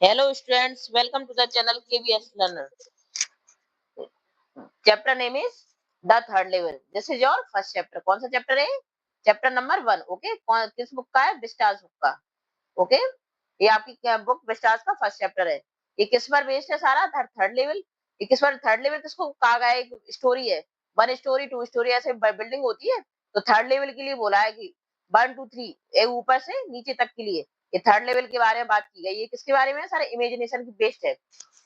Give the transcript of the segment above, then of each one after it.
Hello students, welcome to the channel KBS Learner. Chapter name is The Third Level. This is your first chapter. कौन सा chapter है? Chapter number 1. Okay? किस book का है? Vistas book का. Okay? ये आपकी बुक विस्टास का फर्स्ट चैप्टर है. ये किस पर बेस्ड है सारा? Third level. ये किस पर थर्ड लेवल किसको कहा गया है? एक स्टोरी है. 1 स्टोरी 2 स्टोरी ऐसे बिल्डिंग होती है. तो थर्ड लेवल के लिए बोला है कि 1 2 3 ये ऊपर से नीचे तक के लिए ये थर्ड लेवल के बारे में बात की गई. ये किसके बारे में है? सारा इमेजिनेशन की बेस्ड है.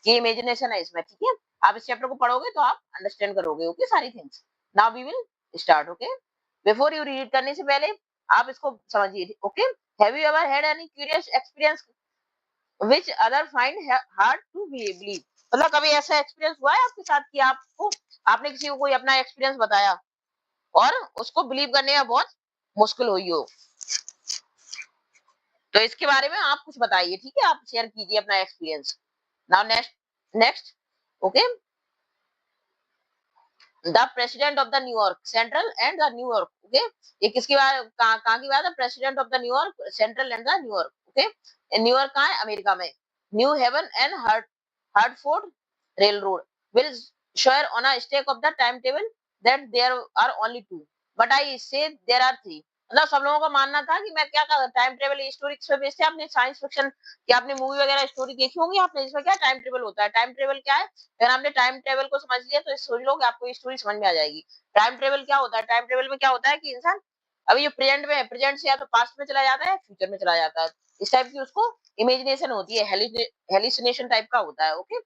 ये इमेजिनेशन है इसमें. ठीक है, आप इस चैप्टर को पढ़ोगे तो आप अंडरस्टैंड करोगे. ओके, सारी things. Now we will start. Okay, before you read करने से पहले आप इसको समझिए. Okay, have you ever had any curious experience which other find hard to believe? मतलब कभी ऐसा एक्सपीरियंस हुआ है आपके साथ कि आपने किसी को कोई अपना एक्सपीरियंस बताया और उसको बिलीव करने में बहुत मुश्किल हुई हो? तो इसके बारे में आप कुछ बताइए. ठीक है, आप शेयर कीजिए अपना experience. Now next. Okay, the president of the New York central and the New York. Okay, ये किसकी बात, कहाँ की बात है? President of the New York central and the New York. Okay, New York कहाँ है? अमेरिका में. New heaven and Hartford railroad will share on a stake of the timetable that there are only two, but I say there are three. मतलब सब लोगों का मानना था कि मैं क्या टाइम टेबल स्टोरी किस पे बेस्ड है? आपने साइंस फिक्शन की आपने मूवी वगैरह स्टोरी देखी होंगी आपने. इसमें क्या टाइम टेबल होता है? टाइम टेबल क्या है? अगर आपने टाइम टेबल को समझ लिया तो सोच लो कि आपको ये स्टोरी समझ में आ जाएगी. टाइम टेबल क्या होता है? टाइम टेबल में क्या होता है कि इंसान अभी जो प्रेजेंट में है, प्रेजेंट से या तो पास्ट में चला जाता है, फ्यूचर में चला जाता है. इस टाइप की उसको इमेजिनेशन होती है. हेलिसिनेशन टाइप का होता है. ओके,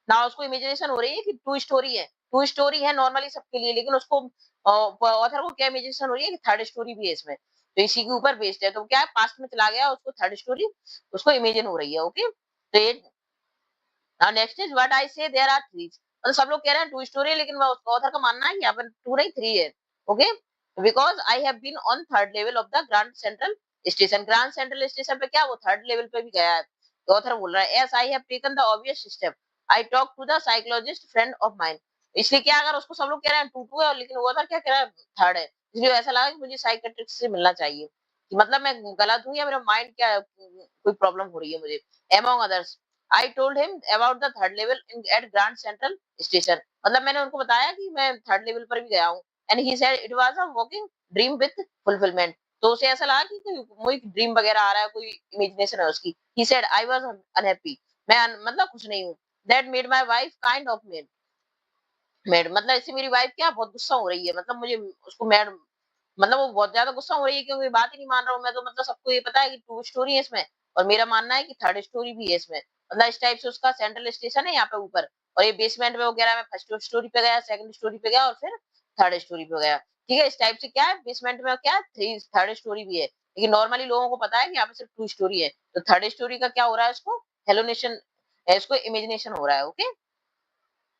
ना उसको इमेजिनेशन हो रही है कि टू स्टोरी है नॉर्मली सबके लिए, लेकिन उसको ऑथर को क्या इमेजिनेशन हो रही है कि थर्ड स्टोरी भी है इसमें. तो इसी के ऊपर बेस्ड है. तो क्या है, पास्ट में चला गया, उसको थर्ड स्टोरी उसको इमेजिन हो रही है. ओके, तो ये नेक्स्ट इज व्हाट आई से देयर आर थ्री. मतलब सब लोग कह रहे हैं टू स्टोरी है, लेकिन ऑथर का मानना है कि यहाँ पर टू नहीं थ्री है. Okay, because I have been on third level of the Grand Central Station. Grand Central Station पे क्या वो थर्ड लेवल पे भी गया है. तो ऑथर बोल रहा है, as I have taken the obvious step. I talk to the psychologist friend of mine. इसलिए क्या, अगर उसको सब लोग कह रहे हैं टू टू है, लेकिन वो ऑथर क्या कह रहा है? थर्ड है. इसलिए ऐसा लगा कि मुझे साइकेट्रिस्ट से मिलना चाहिए कि मतलब मैं गलत हूँ या मेरा माइंड क्या कोई प्रॉब्लम हो रही है मुझे. Among others I told him about the third level at Grand Central Station. मतलब मैंने उनको बताया कि मैं थर्ड लेवल पर भी गया हूँ. And he said it was a walking dream with fulfillment. तो उसे ऐसा लगा कि कोई ड्रीम वगैरह आ रहा है, कोई इमेजिनेशन है उसकी. He said I was unhappy. मैं मतलब खुश नहीं हूँ. That made my wife kind of mad. मतलब इससे मेरी वाइफ क्या बहुत गुस्सा हो रही है. मतलब मुझे उसको मैड, मतलब वो बहुत ज्यादा गुस्सा हो रही है क्योंकि बात ही नहीं मान रहा हूँ मैं. तो मतलब सबको ये पता है कि टू स्टोरी है इसमें, और मेरा मानना है कि थर्ड स्टोरी भी है इसमें. मतलब इस टाइप से उसका सेंट्रल स्टेशन है यहाँ पे ऊपर, और ये बेसमेंट में वो कह रहा है मैं फर्स्ट स्टोरी पे गया, सेकंड स्टोरी पे गया और फिर थर्ड स्टोरी पे गया. ठीक है, इस टाइप से क्या है, बेसमेंट में क्या है, थर्ड स्टोरी भी है. लेकिन नॉर्मली लोगों को पता है कि यहाँ पे सिर्फ टू स्टोरी है. तो थर्ड स्टोरी का क्या हो रहा है, इसको हेलोनेशन, इसको इमेजिनेशन हो रहा है. ओके,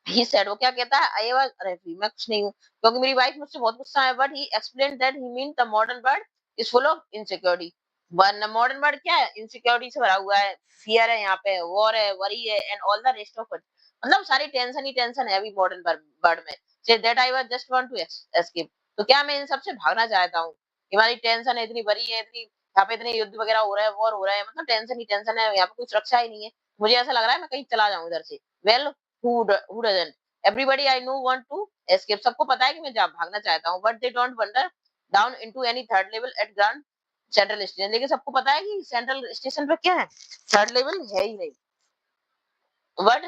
ही सेड, वो क्या कहता है, आई वाज अनहैप्पी, मैं खुश नहीं हूँ क्योंकि मेरी वाइफ मुझसे बहुत गुस्सा है. But he explained that he mean the modern world is full of insecurity. One modern world क्या है, इनसिक्योरिटी से भरा हुआ है. फियर है यहाँ पे, वॉर है, वरी है and all the rest of it. मतलब सारी टेंशन ही टेंशन है अभी मॉडर्न वर्ल्ड में. से that I was just want to escape. तो क्या मैं इन सब से भागना चाहता हूँ. हमारी टेंशन है, इतनी बड़ी है, इतनी यहाँ पे इतने युद्ध वगैरह हो रहा है, वॉर हो रहा है, मतलब टेंशन ही टेंशन है, यहाँ पे कुछ सुरक्षा ही नहीं है. मुझे ऐसा लग रहा है मैं कहीं चला जाऊं इधर से. Well, who doesn't? Everybody I know want to escape. सबको पता है कि मैं जा भागना चाहता हूँ. But they don't wander down into any third level at Grand Central Station. लेकिन सबको पता है कि सेंट्रल स्टेशन पे क्या है, थर्ड लेवल है ही नहीं. But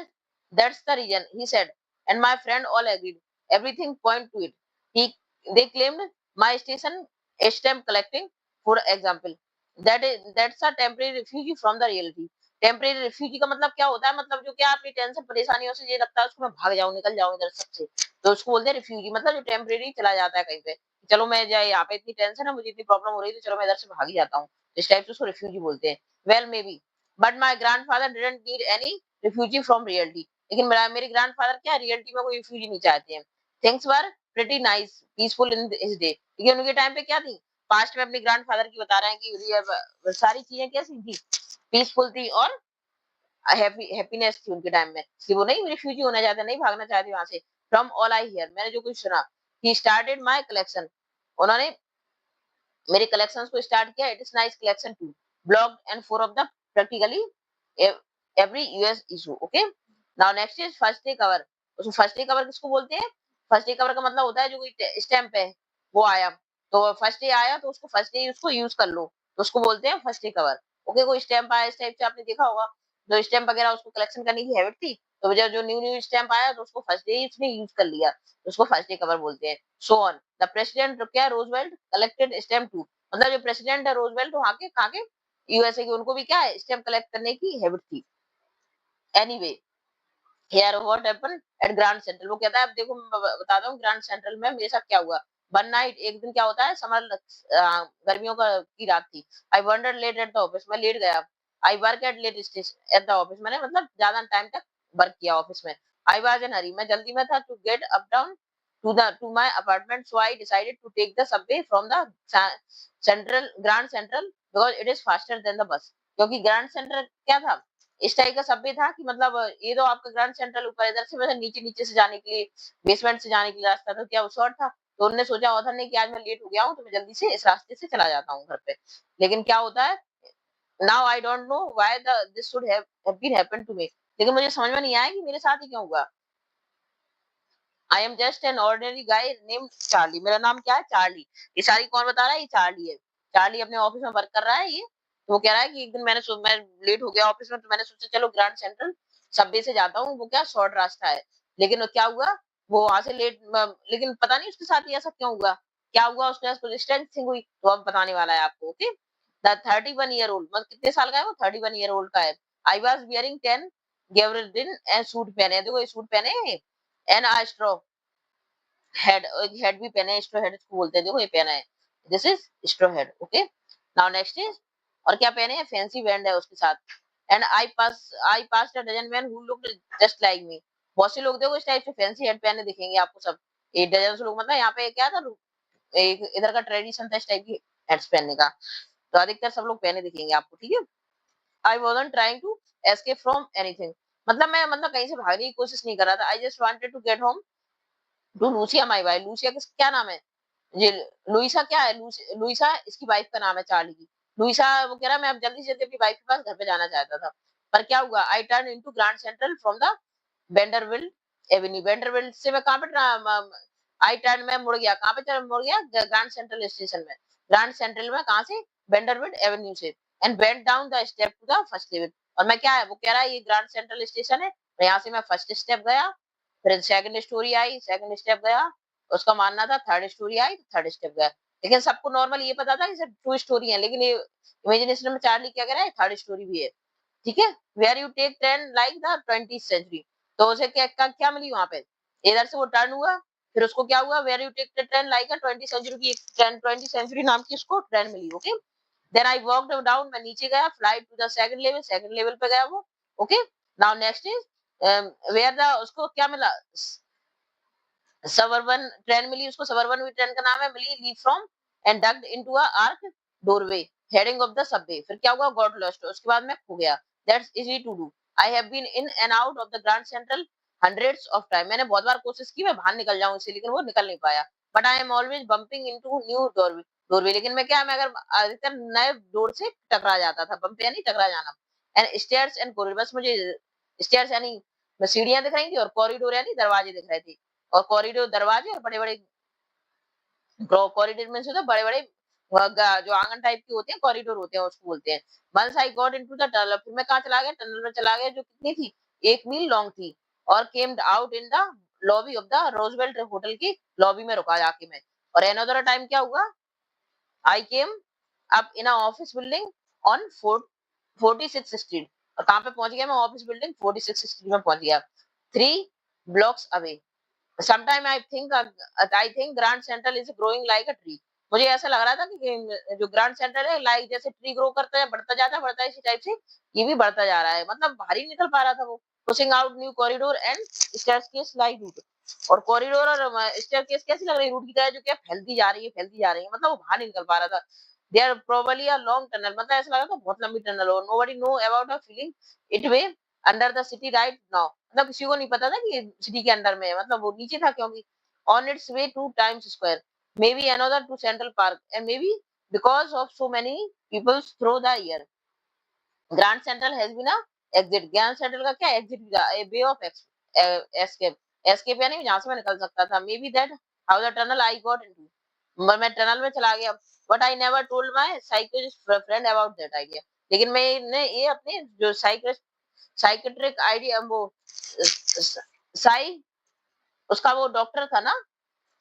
that's the reason, he said, and my friend all agreed. Everything point to it. He They claimed my station stamp collecting, for example. That's a temporary refuge from the reality. Temporary refugee का मतलब क्या होता है, मतलब जो क्या अपनी tension परेशानियों से ये लगता है उसको मैं भाग जाऊं, निकल जाऊं इधर सबसे, तो उसको बोलते हैं रिफ्यूजी. मतलब जो टेम्परेरी चला जाता है कहीं पे, चलो मैं जाए, यहाँ पे इतनी टेंशन है, मुझे इतनी प्रॉब्लम हो रही है, तो चलो मैं इधर से भाग ही जाता हूँ. इस टाइप से उसको रिफ्यूजी बोलते हैं. Well may be, but my grandfather didn't need any refugee from reality. लेकिन मेरे ग्रैंडफादर क्या रियलिटी में कोई रिफ्यूजी नहीं चाहते हैं. Things were pretty nice peaceful in his day. लेकिन उनके टाइम पे क्या थी, पास्ट में अपने ग्रैंडफादर की बता रहे हैं कि सारी चीजें कैसी थी, पीसफुल थी और हैप्पीनेस थी उनके टाइम में. कि वो नहीं रिफ्यूजी होना चाहते, नहीं भागना चाहते वहां से. फ्रॉम ऑल आई हियर, मैंने जो कुछ सुना, ही स्टार्टेड माय कलेक्शन, उन्होंने मेरे कलेक्शंस को स्टार्ट किया. It is nice collection to blog and for of the practically every US issue. Okay, now next is first day cover. उसको first day cover किसको बोलते हैं? फर्स्ट डे कवर का मतलब होता है जो कोई स्टैंप है वो आया, तो फर्स्ट डे आया तो उसको फर्स्ट डे उसको यूज कर लो, तो उसको बोलते हैं फर्स्ट डे कवर। ओके, कोई स्टैंप आया इस टाइप से आपने देखा होगा, जो स्टैंप वगैरह उसको कलेक्शन करने की हैबिट थी, तो जब जो न्यू न्यू स्टैंप आया तो उसको फर्स्ट डे उसने यूज कर लिया, तो उसको फर्स्ट डे कवर बोलते हैं। सो ऑन द प्रेसिडेंट क्या रोजवेल्ट कलेक्टेड स्टैम्प टू, मतलब जो प्रेसिडेंट है रोजवेल्ट वहां के कहाँ के, यूएसए के, उनको भी क्या है स्टैम्प कलेक्ट करने की हैबिट थी। Anyway here what happened at grand central, वो कहता है अब देखो मैं बताता हूँ ग्रैंड सेंट्रल में मेरे साथ क्या हुआ। वन नाइट, एक दिन क्या होता है, समर गर्मियों का की रात थी। I wonder late at the office, मैं लेट गया। I work at late station at the office, मैंने मतलब ज्यादा टाइम तक वर्क किया ऑफिस में। आई वाज इन हरी, मैं जल्दी में था to get up down to my apartment, so I decided to take the subway from the central Grand Central because it is faster than the bus, क्योंकि ग्रैंड सेंट्रल क्या था, इस टाइप का सब भी था कि मतलब ये तो आपका ग्राउंड सेंट्रल ऊपर, इधर से मतलब नीचे नीचे से जाने के लिए, बेसमेंट से जाने के लिए रास्ता था, क्या वो शॉर्ट था, तो उन्होंने सोचा ऑथर ने कि आज मैं लेट हो गया हूँ तो मैं जल्दी से इस रास्ते से चला जाता हूँ घर पे। लेकिन क्या होता है, now I don't know why the this should have been happen to me, लेकिन मुझे समझ में नहीं आया कि मेरे साथ ही क्यों हुआ। I am just an ordinary guy name Charlie, मेरा नाम क्या है, चार्ली। ये सारी कौन बता रहा है, ये चार्ली है। चार्ली अपने ऑफिस में वर्क कर रहा है ये, तो वो कह रहा है कि एक दिन मैं लेट हो गया ऑफिस में, तो मैंने सोचा चलो ग्रैंड सेंट्रल सबवे से जाता हूँ, वो क्या शॉर्ट रास्ता है। लेकिन वो क्या हुआ, वो वहां से लेकिन पता नहीं उसके साथ ही ऐसा क्यों हुआ, क्या हुआ उसके साथ कुछ डिस्टेंसिंग हुई, तो अब बताने वाला है आपको। ओके, द 31 ईयर ओल्ड, मतलब कितने साल का है वो, 31 ईयर ओल्ड का है। I was wearing 10 gabardine and suit पहने, देखो ये सूट पहने and a straw hat, hat भी पहने, स्ट्रॉ हेड इसको बोलते हैं, देखो ये पहना है, this is straw head. Okay, now next is, और क्या पहने हैं, फैंसी बैंड है उसके साथ। And I pass a dozen man who looked just like me, बहुत से लोग देखो इस टाइप से फैंसी हेड पहने दिखेंगे आपको सब, एक डजन से लोग, मतलब यहाँ पे क्या था, एक इधर का ट्रेडिशन था इस टाइप की हेड्स पहनने का, तो अधिकतर सब लोग पहने दिखेंगे आपको, ठीक है। I wasn't trying to escape from anything, मतलब मैं मतलब कहीं से भागने की कोशिश नहीं कर रहा था। I just wanted to get home to Lucia my wife, Lucia किस क्या नाम है, ये लुइसा क्या है, लुइसा इसकी वाइफ का नाम है चार्ली की। लुइसा वो कह रहा है मैं अब जल्दी से जल्दी अपनी वाइफ के पास घर पे जाना चाहता था, पर क्या हुआ, I turn into Grand Central from the Vanderbilt Avenue, Vanderbilt से मैं कहां पे आई टर्न में मुड़ गया, कहां पे मुड़ गया, ग्रैंड सेंट्रल स्टेशन में, ग्रैंड सेंट्रल में कहां से, वेंडरविल एवेन्यू से, and went down the step to the first level. और मैं क्या है, वो कह रहा है ये ग्रैंड सेंट्रल स्टेशन है, यहाँ से मैं फर्स्ट स्टेप गया, फिर second story I, second step गया, उसका मानना था third story I, third step गया। लेकिन सबको नॉर्मल ये पता था कि सिर्फ टू स्टोरी है, लेकिन ये इमेजिनेशन में चार्ली क्या कह रहा है, थर्ड स्टोरी भी है, ठीक है। Where you take train like the 20th century, तो उसे क्या मिली वहां पे, इधर से वो टर्न हुआ, फिर उसको क्या हुआ, where you take train like a 20th century की एक ट्रेन, 20th सेंचुरी नाम की उसको ट्रेन मिली। Okay, then I walked down, मैं नीचे गया, flight to the second level पे गया वो। Okay, now next is where the, उसको क्या मिला, सबअर्बन ट्रेन मिली उसको, सबअर्बन भी ट्रेन का नाम है, मिली, leave from and ducked into a arch doorway heading off the subway, फिर क्या हुआ, गॉट लॉस्ट, उसके बाद मैं खो गया। That's easy to do, I have been in and out of the Grand Central hundreds of time, मैंने बहुत बार कोशिश की मैं बाहर निकल जाऊं इससे, लेकिन वो निकल नहीं पाया। But I am always bumping into new doorway, लेकिन मैं क्या, मैं अगर अधिकतर नए डोर से टकरा जाता था, बम्प यानी टकरा जाना, एंड स्टेयर्स एंड कॉरिडोर, बस मुझे स्टेयर्स यानी सीढ़ियां दिख रही थी, और कॉरिडोर यानी दरवाजे दिख रहे थे, और कॉरिडोर दरवाजे, और बड़े बड़े कॉरिडोर में से तो बड़े बड़े जो आंगन टाइप के होते हैं, कॉरिडोर होते हैं, उसको बोलते हैं। Once I got into the tunnel, फिर मैं कहाँ चला गया, टनल में चला गया, जो कितनी थी, 1 मील लॉन्ग थी, और came out in the lobby of the Roosevelt Hotel की लॉबी में रुका जाके मैं। और अनदर टाइम क्या हुआ, I came up in office building on 46th street, और कहाँ पे पहुंच गया मैं, ऑफिस बिल्डिंग 46th स्ट्रीट में पहुंच गया, 3 blocks away. Sometime I think Grand Central is growing like a tree. मुझे ऐसा लग रहा था कि जो ग्रांड सेंटर है लाइक जैसे ट्री ग्रो करता है, बढ़ता है, इसी टाइप से ये भी बढ़ता जा रहा है, मतलब बाहर ही निकल पा रहा था वो। Pushing out new corridor and staircase like root, और कॉरिडोर और स्टेयरकेस कैसी लग रही है, रूट की तरह जो क्या फैलती जा रही है, मतलब वो बाहर नहीं निकल पा रहा था। There probably a long tunnel, मतलब ऐसा लगा था बहुत लंबी टनल हो, nobody know about a feeling it way under the city right now, मतलब किसी को नहीं पता था कि सिटी के अंडर में है, मतलब वो नीचे था, क्योंकि on its way to Times Square, maybe another to Central Park, and maybe because of so many peoples through the year, Grand Central has been a exit, ज्ञान Central का क्या exit, a way of escape, escape यानी जहां से मैं निकल सकता था। Maybe that how the tunnel I got into, मैं टनल में चला गया। But I never told my psychiatrist friend about that idea, लेकिन मैंने ये अपने जो साइकेट्रिक आइडिया, वो साई, उसका वो डॉक्टर था ना,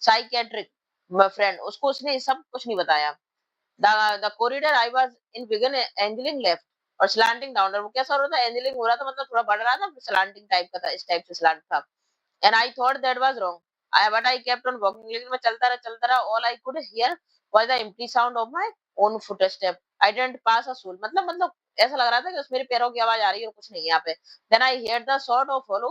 साइकेट्रिक फ्रेंड, उसको उसने सब कुछ नहीं बताया। The corridor I was in began angling left और स्लैंटिंग डाउन, वो कैसा हो रहा था, एंगलिंग हो रहा था, मतलब थोड़ा बढ़ रहा था, स्लैंटिंग टाइप का था, इस टाइप से स्लैंट था। And I thought that was wrong, I but I kept on walking, लेकिन मैं चलता रहा। All I could hear was the empty sound of my own footstep, I didn't pass a soul, मतलब ऐसा लग रहा था कि उस मेरे पैरों की आवाज आ रही है और कुछ नहीं यहाँ पे। Then I hear the sort of hollow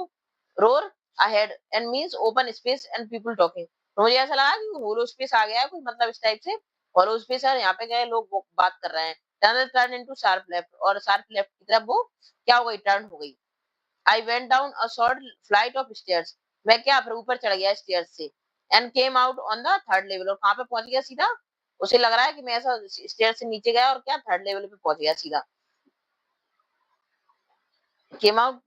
roar ahead and means open space and people talking, तो मुझे ऐसा लगा कि होलो स्पेस आ गया है कोई, मतलब इस टाइप से होलो स्पेस है, यहाँ पे गए लोग बात कर रहे हैं। Tunnel turn into sharp left, और शार्प लेफ्ट की तरफ वो क्या हो गई, टर्न हो गई। I went down a short flight of stairs, मैं क्या फिर ऊपर चढ़ गया स्टेयर्स से, and came out on the third level, और कहाँ पे पहुंच गया सीधा, उसे लग रहा है कि मैं ऐसा स्टेयर से नीचे गया और क्या थर्ड लेवल पे पहुंच गया सीधा। came out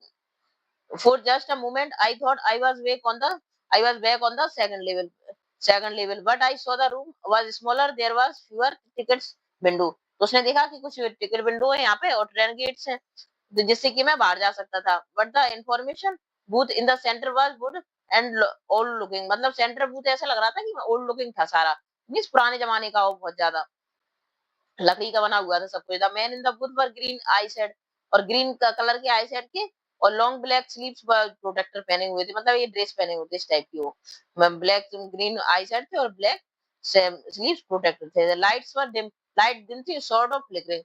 for just a moment, I thought I was back on the second level, but I saw the room was smaller, there was fewer tickets window, तो उसने देखा कि कुछ टिकट विंडो है यहाँ पे और ट्रेन गेट्स हैं, तो जिससे कि मैं बाहर जा सकता था। But the information booth in the centre was good and old looking, मतलब सेंटर बूथ ऐसा लग रहा था कि ओल्ड लुकिंग था सारा, मींस पुराने जमाने का, वो बहुत ज्यादा लकड़ी का बना हुआ था सब कुछ। The man in the booth पर ग्रीन आई सेड, और ग्रीन का कलर के आई सेड के, और लॉन्ग ब्लैक स्लीव्स प्रोटेक्टर पहने हुए थे, मतलब ये ड्रेस पहने हुए थे इस टाइप की, वो ब्लैक ग्रीन आई सेड थे और ब्लैक स्लीव्स प्रोटेक्टर थे। The lights were dim, light dim थी, sort of flickering,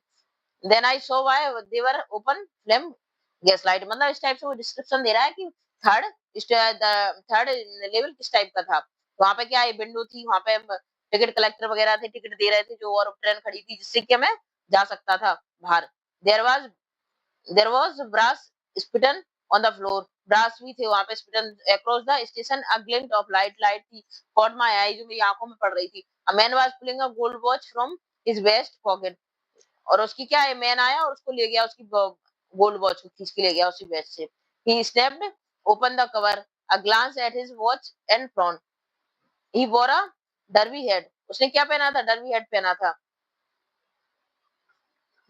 then I saw why they were open flame gas light, मतलब इस टाइप से वो डिस्क्रिप्शन दे रहा है कि थर्ड थर्ड लेवल किस टाइप का था। वहां पे क्या है, विंडो थी, वहां पे टिकट कलेक्टर वगैरह थे, टिकट दे रहे थे जो, और ट्रेन खड़ी थी जिससे कि मैं जा सकता था बाहर। There was there was brass spittoon on the floor, brass भी थे वहां पे spittoon across the station, a glint of light, light थी कॉट माय आई, जो मेरी आंखों में पड़ रही थी। A man was pulling a gold watch from his vest pocket, और उसकी क्या है, मैन आया और उसको ले गया, उसकी गोल्ड वॉच को खींच के ले गया उसी बेच से। He stepped open the cover, a glance at his watch and frown, he wore a derby head, उसने क्या पहना था, डर्बी हेड पहना था।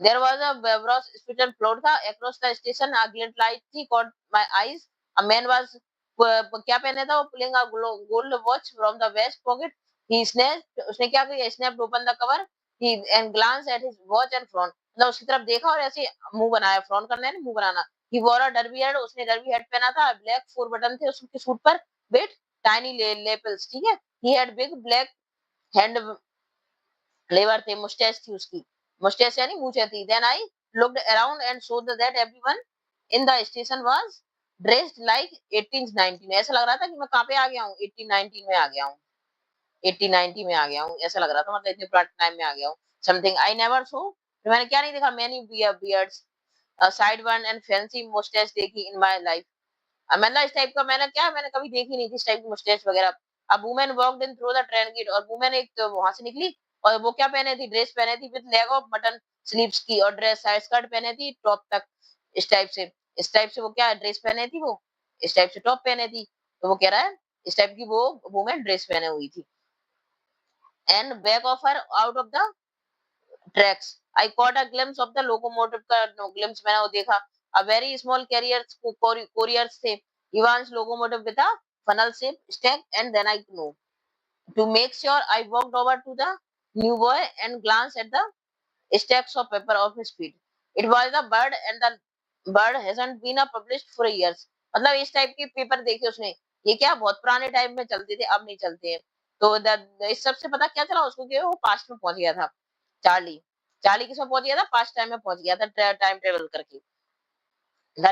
There was a brass spittoon floor था across the station, a glint light थी caught my eyes, a man was क्या पहने था वो, pulling a gold watch from the vest pocket, he snatched, उसने क्या किया, snapped open the cover, he and glance at his watch and frown, मतलब उसकी तरफ देखा और ऐसे मुंह बनाया, फ्रॉन करना है ना, मुंह बनाना। ही वोर अ डर्बी हेड, उसने डर्बी हेड पहना था, ब्लैक 4 बटन थे उसके सूट पर, विद टाइनी लेपल्स, ठीक है। He had big black handlebar थे, मुस्टैच थी उसकी, मुस्टैच यानी मूछें थी। Then I looked around and saw that everyone in the station was dressed like 1819, ऐसा लग रहा था कि मैं कहाँ पे आ गया हूँ, 1819 में आ गया हूँ, 1890 में आ गया हूँ, ऐसा लग रहा था, मतलब इतने पुराने टाइम में आ गया हूँ। समथिंग आई नेवर सो, मैंने क्या नहीं देखा, many beards, side one and fancy moustache देखी इन माय लाइफ, मतलब इस टाइप का मैंने कभी देखी नहीं थी इस टाइप की मुस्टैच वगैरह। अब women walked in through the train gate, और वुमेन एक तो वहां से निकली, और वो क्या पहने थी, ड्रेस पहने थी with leg of mutton sleeves की, और ड्रेस साइड स्कर्ट पहने थी टॉप तक, इस टाइप से वो क्या ड्रेस पहने थी, वो इस टाइप से टॉप पहने थी, तो वो कह रहा है इस टाइप की वो वुमेन ड्रेस पहने हुई थी। And back of her out of the tracks I caught a glimpse of the locomotive का ग्लिम्स मैंने वो देखा। A very small carriers couriers थे, Ives locomotive with a funnel shape stack, and then I know to make sure I walked over to the new boy and glanced at the stacks of paper of his feet. It was the bird, and the bird hasn't been published for years, मतलब इस type के paper देखे उसने, ये क्या बहुत पुराने time में चलते थे, अब नहीं चलते हैं। तो इस सबसे पता क्या चला उसको कि वो पास्ट में पहुंच गया था, चार्ली, चार्ली किसमें पहुंच गया था, पास्ट टाइम में पहुंच गया था, टाइम ट्रेवल करके। the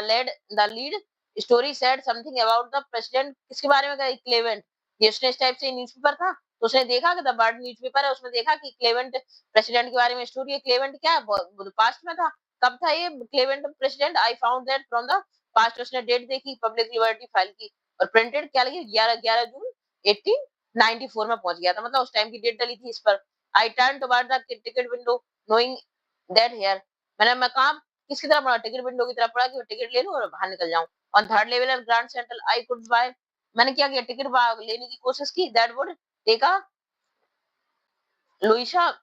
lead the lead story said something about the president, किसके बारे में, क्लेवेंट, ये उसने इस टाइप से न्यूज़पेपर था, तो उसने देखा कि द बर्ड न्यूज़पेपर है, उसमें देखा कि क्लेवेंट प्रेसिडेंट के बारे में स्टोरी है। क्लेवेंट क्या है, पास्ट में था, कब था ये Cleveland president, I found that from the past, उसने डेट देखी, पब्लिक लिबर्टी फाइल की, और प्रिंटेड क्या लगी, 11 जून 1894 में पहुंच गया था, मतलब उस टाइम की डेट डली थी इस पर। I turn toward the ticket window knowing that here, मैं कहा किसकी तरह पढ़ा, टिकट विंडो की तरह पढ़ा कि टिकट ले लूं और बाहर निकल जाऊं। On third level and Grand Central I could buy, मैंने क्या किया, टिकट लेने की कोशिश की, that would take a Luisa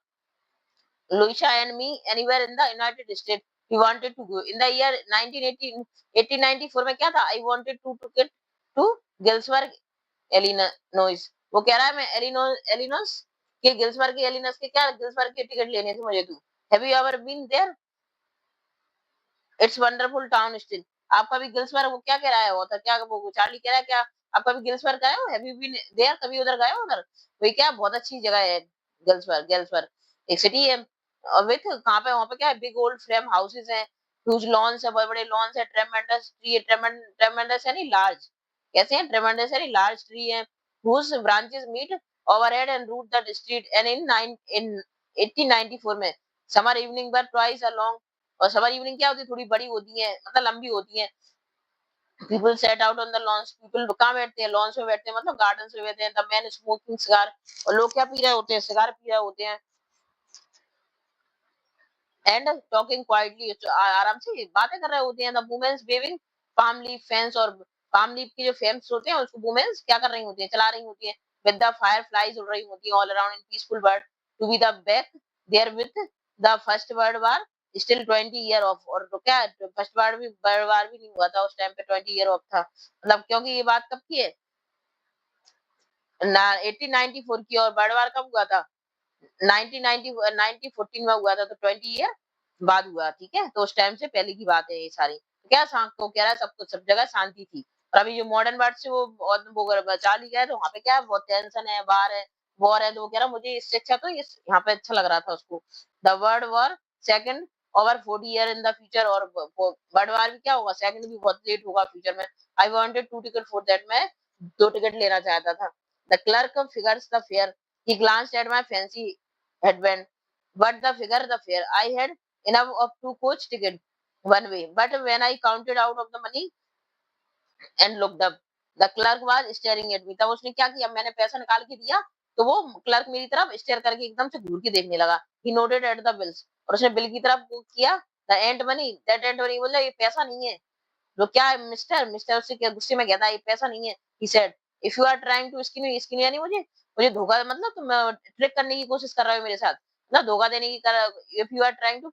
Luisha and me anywhere in the United States. We wanted to go. In the year 1980, 1894 में क्या था? I wanted to get to Galesburg, Illinois. वो कह रहा है मैं Illinois के गिल्सबर्ग के Illinois के क्या गिल्सबर्ग के टिकट लेने थे मुझे तू. Have you ever been there? It's wonderful town still. आप कभी गिल्सबर्ग, वो क्या कह रहा है, वो था क्या, वो चार्ली कह रहा है क्या आप कभी गिल्सबर्ग गए हो? Have you been there? कभी उधर गए हो उधर? वही क्या बहुत अच्छी जगह है गिल्सबर्ग एक सिटी है विथ कहाँ पे, वहाँ पे क्या है, बिग ओल्ड फ्रेम हाउसेस हैं, ह्यूज लॉन्स है, बड़े बड़े लॉन्स है, ट्रेमेंडस ट्री है, ट्रेमेंडस यानी लार्ज, कैसे हैं, ट्रेमेंडस यानी लार्ज ट्री है, whose branches meet overhead and root the street, and in 1894 में समर इवनिंग पर ट्वाइस अलोंग, और समर इवनिंग क्या होती है, थोड़ी बड़ी होती है, मतलब लंबी होती है, people set out on the lawns, people कहाँ बैठते हैं, लॉन्स में बैठते हैं, मतलब गार्डन में बैठते हैं, द मैन स्मोकिंग सिगार, और लोग क्या पी रहे होते हैं, सिगार पी रहे होते हैं, एंड टॉकिंग क्वाइटली, आराम से बातें कर रहे होते हैं, the womens waving palm leaf fans, और पाम लीफ के जो फैंस होते हैं उसको वुमेन्स क्या कर रही होती हैं, चला रही होती हैं, विद द फायर फ्लाइज उड़ रही होती हैं all around in peaceful bird to be the back there with the First World War still 20 year of, और तो क्या फर्स्ट वर्ल्ड वार भी नहीं हुआ था उस टाइम पे, 20 ईयर ऑफ था, मतलब क्योंकि ये बात कब की है ना, 1894 की, और वर्ल्ड वार कब हुआ था, 1914 में हुआ था, तो 20 ईयर बाद हुआ, ठीक है, तो उस टाइम से पहले की बात है ये सारी, तो क्या शांत तो कह रहा है सब कुछ सब जगह शांति थी, और अभी जो मॉडर्न वर्ड से वो बचा लिया है, तो वहाँ पे क्या है, बहुत टेंशन है, बाहर है, वॉर है, तो वो कह रहा मुझे इससे अच्छा तो इस यहाँ पे अच्छा लग रहा था उसको, the world war second over 40 year in the future, और वर्ल्ड वॉर भी क्या होगा, सेकंड भी बहुत लेट होगा फ्यूचर में, I wanted to ticket for that, मैं 2 टिकट लेना चाहता था, the clerk figures the fair, he glanced at my fancy headband, but the fare. I had enough of 2 coach ticket one way. But when I counted out of the money and looked up, the clerk was staring at me. तब उसने क्या किया, मैंने पैसा निकाल के दिया, तो वो क्लर्क मेरी तरफ स्टेयर करके एकदम से घूर के देखने लगा. He nodded at the bills. और उसने बिल की तरफ वो किया. The ant money, that ant money, बोला ये पैसा नहीं है. तो क्या है मिस्टर, मिस्टर उससे क्या गुस्से में कहता है ये पैसा नहीं है. He said, if you are trying to skin यानी मुझे धोखा, मतलब तुम ट्रिक करने की कोशिश कर रहे हो मेरे साथ, मतलब धोखा देने की कर, if you are trying to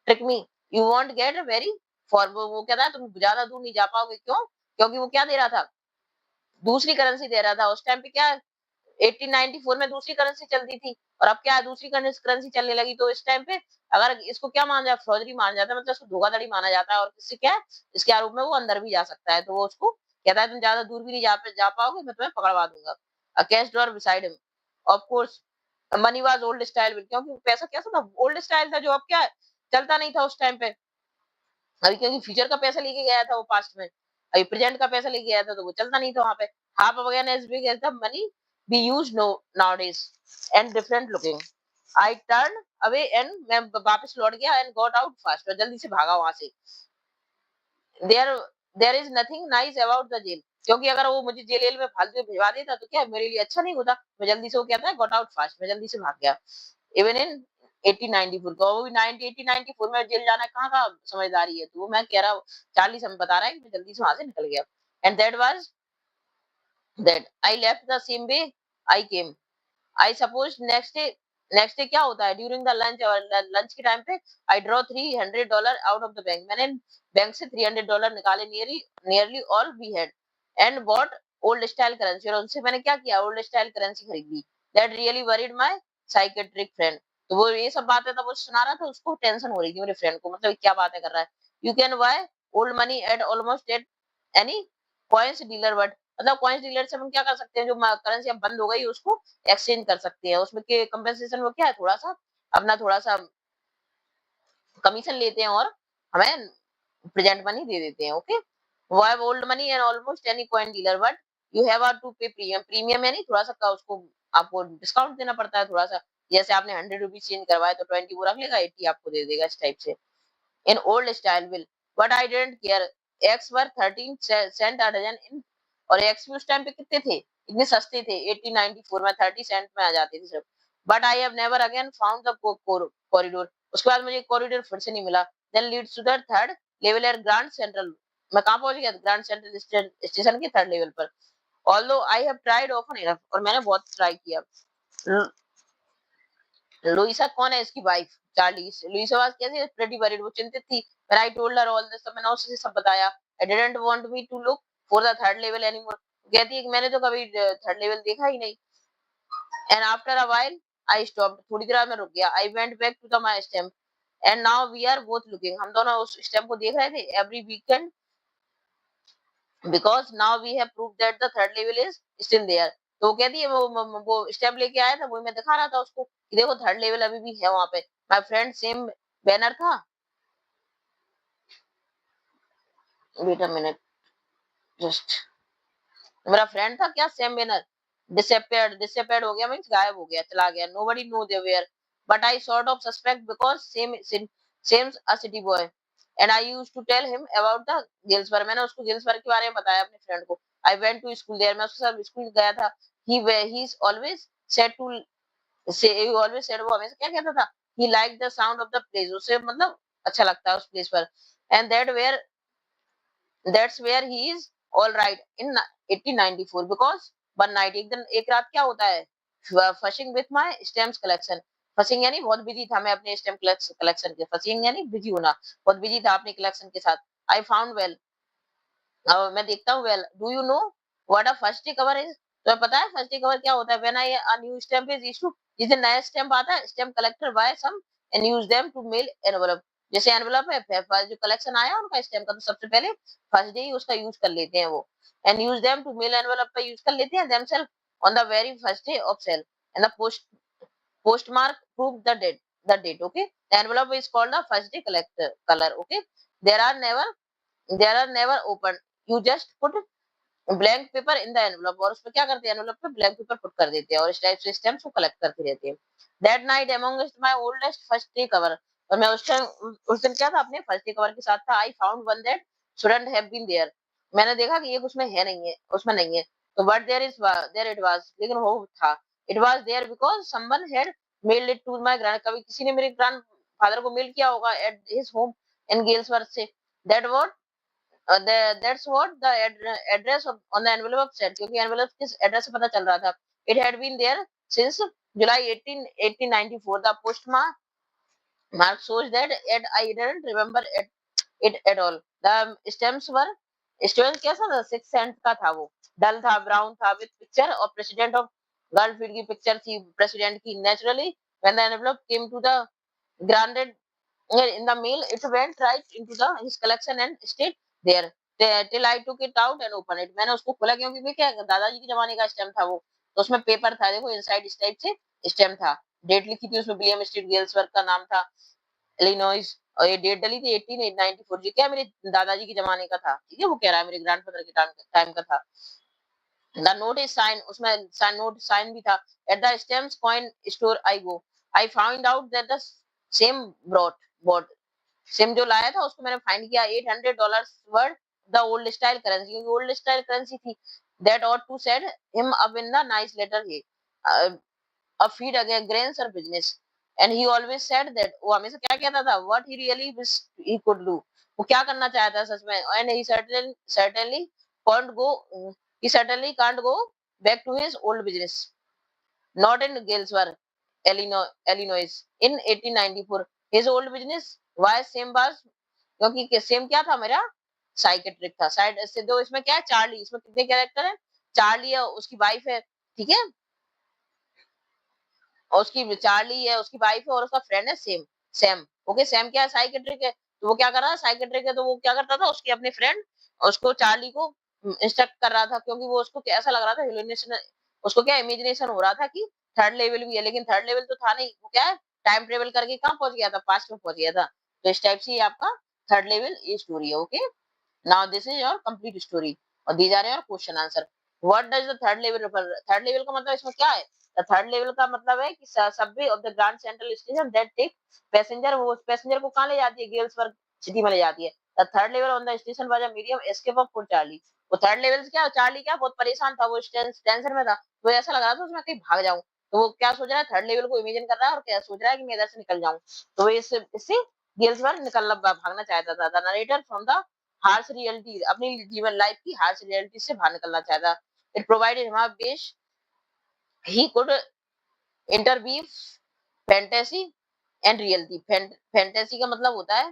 trick me, you won't get very far. वो कहता है तुम ज्यादा दूर नहीं जा पाओगे, क्यों, क्योंकि वो क्या दे रहा था, दूसरी करेंसी दे रहा था, उस टाइम पे क्या 1894 में दूसरी करेंसी चलती थी, और अब क्या है दूसरी करेंसी चलने लगी, तो इस टाइम पे अगर इसको क्या माना जाए, फ्रॉडरी माना जाता है, मतलब इसको धोखाधड़ी माना जाता है, और इससे क्या है, इसके आरोप में वो अंदर भी जा सकता है, तो वो उसको कहता है तुम ज्यादा दूर भी नहीं जा पाओगे, मैं तुम्हें पकड़वा दूंगा. A cash drawer beside him, of course money was old style, क्योंकि पैसा कैसा था, ओल्ड स्टाइल था, जो अब क्या है चलता नहीं था उस टाइम पे, अभी क्योंकि फ्यूचर का पैसा लेके गया था वो पास्ट में, अभी प्रेजेंट का पैसा लेके गया था, तो वो चलता नहीं था वहां पे. Half again as big as the money be use no nowadays and different looking. I turn away and मैं वापस लौट गया एंड गॉट आउट फास्ट, और जल्दी से भागा वहां से. There there is nothing nice about the jail, क्योंकि अगर वो मुझे जेल में फालतू में भिजवा देता तो क्या मेरे लिए अच्छा नहीं होता, मैं जल्दी से, वो कहता है गॉट आउट फास्ट, मैं जल्दी से भाग गया. इवन इन 1894 को, वो भी 1894 में जेल जाना कहाँ का समझदारी है, तो वो मैं कह रहा हूँ 40 हम बता रहा है कि मैं जल्दी से वहां से निकल गया. And that was that I left the same way I came. I suppose next day क्या होता है, ड्यूरिंग द लंच, और लंच के टाइम पे I draw $300 out of the bank, मैंने बैंक से $300 निकाले, nearly all we had, and bought old style currency, और उनसे मैंने क्या किया, ओल्ड स्टाइल करेंसी खरीद ली. That really worried my psychiatric friend, तो वो ये सब बातें तब वो सुना रहा था, उसको टेंशन हो रही थी मेरे फ्रेंड को, मतलब क्या बातें कर रहा है. You can by old money at almost at any coins dealer, but मतलब कॉइंस डीलर से हम क्या कर सकते हैं, जो करेंसी अब बंद हो गई उसको एक्सचेंज कर सकते हैं, उसमें के कंपेंसेशन वो क्या है, थोड़ा सा अपना थोड़ा सा कमीशन लेते हैं, और हमें प्रेजेंट मनी दे देते हैं. ओके, वो have old money and almost any coin dealer, but you have to pay premium, premium यानी थोड़ा सा का उसको आपको डिस्काउंट देना पड़ता है थोड़ा सा, जैसे आपने ₹100 चेंज करवाए तो 20 वो रख लेगा, 80 आपको दे देगा, इस टाइप से. इन ओल्ड स्टाइल विल, but I didn't care, eggs were 13 cent a dozen in, और एक्स भी उस टाइम पे कितने थे, इतने सस्ते थे, 1894 में 30 सेंट में आ जाते थे सिर्फ. But I have never again found the corridor, उसके बाद मुझे कॉरिडोर फिर से नहीं मिला। Then leads to the third level at Grand Central. मैं कहाँ पहुंच गया? ग्रांड सेंट्रल स्टेशन के थर्ड लेवल पर। Although I have tried often enough, और मैंने बहुत ट्राई किया। लुइसा कौन है? इसकी वाइफ चार्ली। लुइसा वाज कैसी? प्रेटी वरीड, वो चिंतित थी। When I told her all this, मैंने उसे सब बताया। I didn't want me to look for the third level anymore. कहती है कि मैंने तो कभी थर्ड लेवल देखा ही नहीं। And after a while I stopped, थोड़ी देर में रुक गया। I went back to the my stamp and now we are both looking, हम दोनों उस स्टैम्प को देख रहे थे every weekend, because now we have prove that the third level is still there. तो वो कहती है वो स्टैम्प लेके आया था, वो मैं दिखा रहा था उसको कि देखो थर्ड लेवल अभी भी है वहां पे। माय फ्रेंड सेम बैनर था। वेट अ मिनट जस्ट, मेरा फ्रेंड था क्या सेम बैनर? डिसअपियर्ड हो गया, मींस गायब हो गया, चला गया। Nobody know they where, but I sort of suspect because Sam a city boy and I used to tell him about the Galesburg. मैंने उसको गिल्सबर्ग के बारे में बताया अपने फ्रेंड को। I went to school there, मैं उसके साथ स्कूल गया था। He is always said to say he always said, वो हमेशा क्या कहता था? He like the sound of the place, उसे मतलब अच्छा लगता है उस प्लेस पर। एंड that's where he is all right in 1894 because one night, एक दिन एक रात क्या होता है? फशिंग विथ माय स्टैम्प्स कलेक्शन। फशिंग यानी बहुत बिजी था मैं अपने स्टैम्प कलेक्शन के। फशिंग यानी बिजी होना, बहुत बिजी था अपने कलेक्शन के साथ। आई फाउंड वेल, मैं देखता हूँ। Well do you know what a first day cover is? तो पता है फर्स्ट डे कवर क्या होता है? When I a new stamp is issue, जिस दिन नया स्टैम्प आता है, stamp collector buy some and use them to mail envelope. जैसे एनवलप है, जो कलेक्शन आया उनका स्टैम्प का, तो सबसे पहले फर्स्ट डे ही उसका यूज कर लेते हैं वो। And use them to mail envelope पे यूज कर लेते हैं themselves on the very first day of sale and the postmark prove the date. Okay, the envelope is called the first day collector color. Okay, there are never open, you just put blank paper in the envelope, और उसमें क्या करते हैं? Envelope पे blank paper put कर देते हैं और इस टाइप से स्टैम्प्स को कलेक्ट करते रहते हैं। That night amongst my oldest first day cover, और मैं उस टाइम उस दिन क्या था? अपने फर्स्ट डे कवर के साथ था। I found one that shouldn't have been there, मैंने देखा कि ये उसमें है नहीं है, उसमें नहीं है। तो बट देयर इट वाज, लेकिन वो था। It was there because someone had mailed it to my grand, कभी किसी ने मेरे ग्रैंड फादर को मेल किया होगा एट हिज होम इन गेल्सवर्थ से। That what that's what the address on the envelope said, क्योंकि envelope किस एड्रेस से पता चल रहा था। It had been there since July 1894. The postmark shows that, yet I didn't remember it at all. The stamps कैसा था? 6 cent का था वो, डल था, ब्राउन था, with picture of president of गर्लफील्ड की पिक्चर थी, प्रेसिडेंट की। Naturally, when the envelope came to the granted in the mail, it went right into his collection and stayed there till I took it out and opened it. मैंने उसको खोला क्योंकि मैं क्या, दादाजी के जमाने का स्टैम्प था वो, तो उसमें पेपर था, देखो इनसाइड इस टाइप से स्टैम्प था। डेट लिखी थी उसमें, विलियम स्ट्रीट गेल्सवर्थ का नाम था, इलिनॉइस, और ये डेट डली थी 1894। ये क्या मेरे दादाजी के जमाने का था, ठीक है? वो कह रहा है मेरे ग्रैंडफादर के टाइम का था। द नोट इज साइन, उसमें नोट साइन भी था। At the stamps coin store I go, I found out that the same brought SIM जो लाया था उसको मैंने फाइंड किया। $800 worth the old style currency, क्योंकि ओल्ड स्टाइल करेंसी थी। That ought to said him up in the nice letter he a feed again grains or business, and he always said that, वो हमेशा क्या कहता था? What he really wished he could do, वो क्या करना चाहता है सच में। And can't go he certainly can't go back to his old business, not in Galesburg, Illinois in 1894। His old business why same was, क्योंकि सेम क्या था मेरा? साइकेट्रिक था। साइड से दो, इसमें क्या है? चार्ली, इसमें कितने कैरेक्टर है? चार्ली है, उसकी वाइफ है, ठीक है? और उसकी चार्ली है, उसकी वाइफ है, और उसका फ्रेंड है सैम। ओके, सैम क्या है? साइकेट्रिक है। तो वो क्या कर रहा है? साइकेट्रिक है, तो वो क्या करता था? उसकी अपने फ्रेंड उसको, चार्ली को इंस्ट्रक्ट कर रहा था, क्योंकि वो उसको ऐसा लग रहा था, हेलुसिनेशन, उसको क्या इमेजिनेशन हो रहा था कि थर्ड लेवल भी है, लेकिन थर्ड लेवल तो था नहीं। वो क्या है? टाइम ट्रेवल करके कहाँ पहुंच गया था? पास्ट में पहुंच गया था। तो इस टाइप से ये आपका थर्ड लेवल ये स्टोरी है। Okay, now this is your complete story और these are your question answer। what does the third level refer? Third level का मतलब इसमें क्या है? the थर्ड लेवल का मतलब है कि subway of the Grand Central station that take passenger, वो पैसेंजर को कहाँ ले जाती है? गेल्सबर्ग सिटी में ले जाती है। The third level on the station was a medium escape of for Charlie. वो थर्ड लेवल से क्या, चार्ली क्या बहुत परेशान था, वो टेंशन में था, तो ऐसा लग रहा था उसमें कहीं भाग जाऊं। तो वो क्या सोच रहा है, थर्ड लेवल को इमेजिन कर रहा है और क्या सोच रहा है कि मैं इधर से निकल जाऊं। तो वो इससे गेल्सबर्ग निकलना भागना चाहता था। The narrator from the harsh reality, अपनी जीवन लाइफ की हार्श रियलिटी से बाहर निकलना चाहता। It provided him a base he could interview fantasy and reality. Fantasy का मतलब होता है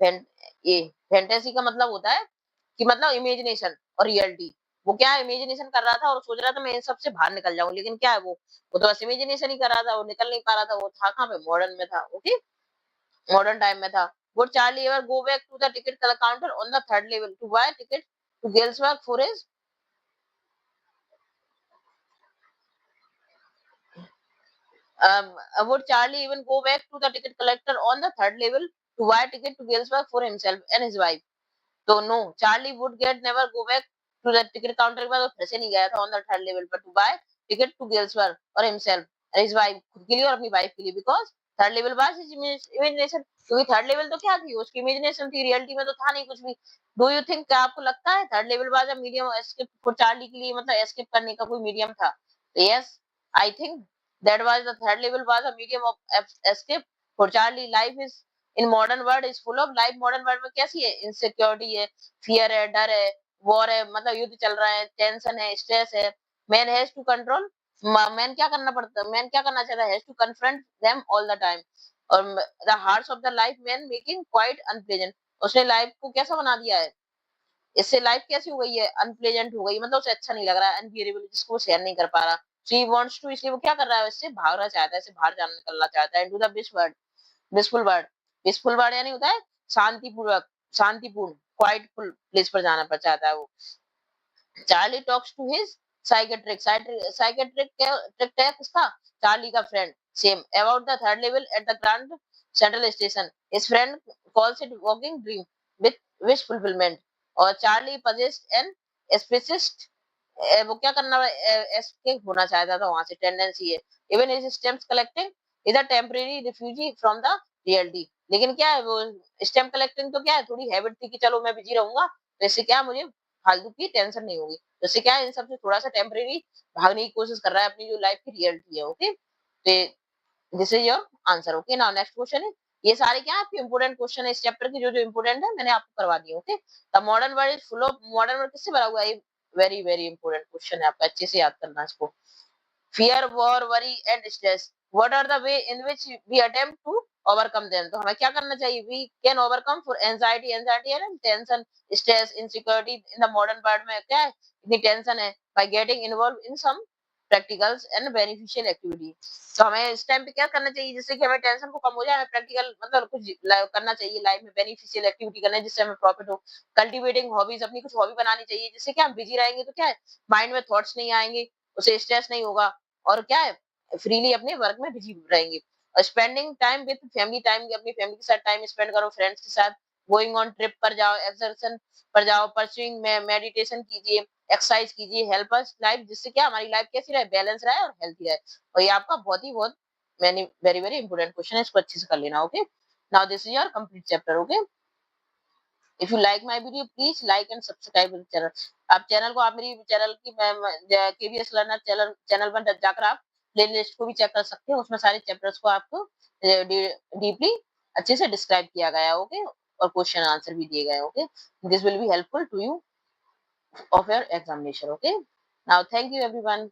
फैन ये फैंटेसी का मतलब होता है कि मतलब इमेजिनेशन, और रियलिटी वो क्या इमेजिनेशन कर रहा था और सोच रहा था मैं इन सब से बाहर निकल जाऊं, लेकिन क्या है वो तो बस इमेजिनेशन ही कर रहा था, वो निकल नहीं पा रहा था। वो था कहाँ पे, मॉडर्न में था। ओके, मॉडर्न टाइम में था। Would Charlie ever go back to the ticket counter on the third level to buy a ticket to Galesburg for his um, would Charlie even go back to the ticket collector on the third level to buy a ticket to Galesburg for himself and his wife? So no, Charlie would get never go back to the ticket counter के बाद वो फिर से नहीं गया था on the third level but to buy ticket to Galesburg और himself and his wife, खुद के लिए और अपनी वाइफ के लिए, because third level was his imagination, क्योंकि थर्ड लेवल तो क्या थी, उसकी इमेजिनेशन थी, रियलिटी में तो था नहीं कुछ भी। डू यू थिंक, क्या आपको लगता है third level was a medium escape for Charlie के लिए, मतलब एस्केप करने का कोई मीडियम था? Yes, I think that was the third level was a medium of escape for Charlie. Life is in modern world is full of life, modern world में कैसी है, इनसिक्योरिटी है, फियर है, डर है, वॉर है, मतलब युद्ध चल रहा है, टेंशन है, स्ट्रेस है। Man has to control, man क्या करना पड़ता है, मैन क्या करना चाहता है, has to confront them all the time. और the hearts of the life man making quite unpleasant, उसने लाइफ को कैसा बना दिया है, इससे लाइफ कैसी हो गई है, अनप्लेजेंट हो गई, मतलब उसे अच्छा नहीं लग रहा है, अनबियरेबल, जिसको वो शेयर नहीं कर पा रहा। शी वांट्स टू, इसलिए वो क्या कर रहा है, इससे भागना चाहता है, इससे बाहर जाना निकलना चाहता है, into the blissful world. Blissful world यानी होता है शांतिपूर्वक, शांतिपूर्ण, क्वाइटफुल प्लेस पर जाना पर चाहता है वो। Charlie talks to his psychiatric, psychiatric क्या किसका, चार्ली का friend, same about the third level at the Grand Central station. His friend calls it walking dream with wish fulfilment. और चार्ली पजेस्ट एन स्पेसिस्ट, वो क्या करना, escape होना चाहता था वहां से, टेंडेंसी है। Even his stamps collecting is a temporary refugee from the reality. लेकिन क्या है वो स्टेम्प कलेक्टिंग तो क्या है, थोड़ी हैबिट थी कि चलो मैं बिजी रहूंगा तो इससे क्या मुझे फालतू की टेंशन नहीं होगी, तो इससे क्या है इन सबसे थोड़ा सा टेम्परेरी भागने की कोशिश कर रहा है अपनी जो लाइफ की रियलिटी है। ओके, तो this is your answer. Okay, now next question है, ये सारे क्या आपके इंपोर्टेंट क्वेश्चन है इस चैप्टर के, जो जो इंपोर्टेंट है मैंने आपको करवा दिए। Okay, the modern world is full of, modern world किससे भरा हुआ है, वेरी वेरी इंपोर्टेंट क्वेश्चन है, आपका अच्छे से याद करना है इसको। fear, war, worry and stress, what are the way in which we attempt to overcome them? तो हमें क्या करना चाहिए, we can overcome for anxiety and tension, stress, insecurity in the modern world में क्या है, इतनी टेंशन है, by getting involved in some practicals and beneficial activity। तो हमें इस टाइम पे क्या करना चाहिए जिससे कि हमें टेंशन को कम हो जाए, हमें प्रैक्टिकल मतलब कुछ करना चाहिए लाइफ में, बेनिफिशियल एक्टिविटी करना है जिससे हमें प्रॉफिट हो। कल्टीवेटिंग हॉबीज, अपनी कुछ हॉबी बनानी चाहिए जिससे कि हम बिजी रहेंगे तो क्या है, माइंड में थॉट्स नहीं आएंगे, उसे स्ट्रेस नहीं होगा, और क्या है फ्रीली अपने वर्क में बिजी रहेंगे। Spending time with family, time अपनी फैमिली के साथ टाइम स्पेंड करो, फ्रेंड्स के साथ, गोइंग ऑन ट्रिप पर जाओ, एक्सरशन पर जाओ, परस्यूइंग में मेडिटेशन कीजिए, एक्सरसाइज कीजिए, हेल्प अस लाइफ, जिससे क्या हमारी लाइफ कैसी रहे, बैलेंस रहे और हेल्थी रहे। और ये आपका बहुत ही बहुत many very very important question है, इसको अच्छे से कर लेना। Okay, now this is your complete chapter. Okay, if you like my video please like and subscribe channel. आप चैनल को, आप मेरी चैनल की केवीएस लर्नर चैनल पर जाकर आप प्लेलिस्ट को भी चेक कर सकते हैं, उसमें सारे चैप्टर्स को आपको डीपली अच्छे से डिस्क्राइब किया गया है। ओके, और क्वेश्चन आंसर भी दिए गए। Okay, this will be helpful to you of your examination. Okay, now thank you everyone.